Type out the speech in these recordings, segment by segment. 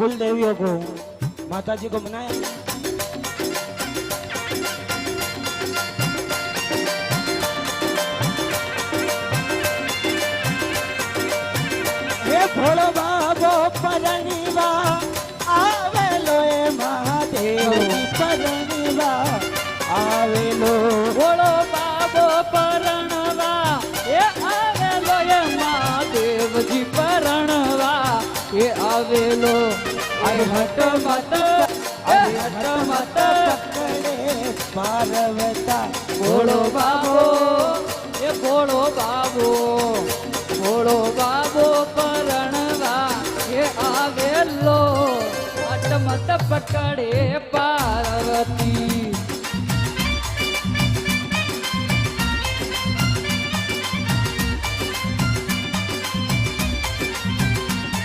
कुल देवियों को माता जी को मनाया। हे भोलो बाबो परણીवा आवेलो ए महादेव परણીवा आवेलो। ભોળો બાબો પરણવા એ આવેલો એ મહાદેવજી પરણવા એ આવેલો अरे હટ મત હટ મત पकड़े पार्वता ભોળો બાબો એ ભોળો બાબો ભોળો બાબો પરણવા એ આવેલો હટ મત પકડે પાર્વતી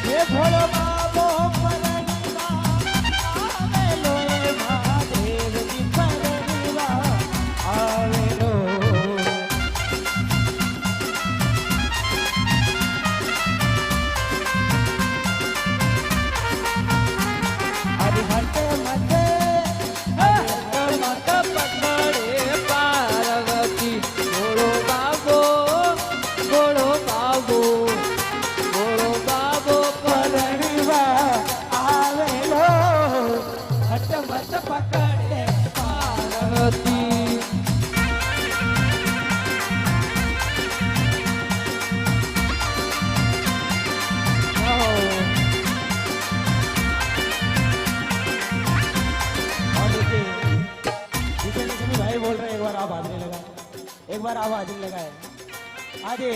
हे भोलो बाबो परણીवा आवेलो ए महादेव जी परણીवा आवेलो। अरे हट मत મત પકડે પાર્વતી ભોળો બાબો ભોળો બાબો ભોળો બાબો परણીवा आवेलो हट मत पकड़े પાર્વતી और देखिए भाई बोल रहे हैं एक बार आप हाजरी लगाए, एक बार आप हाजरी लगाए। आगे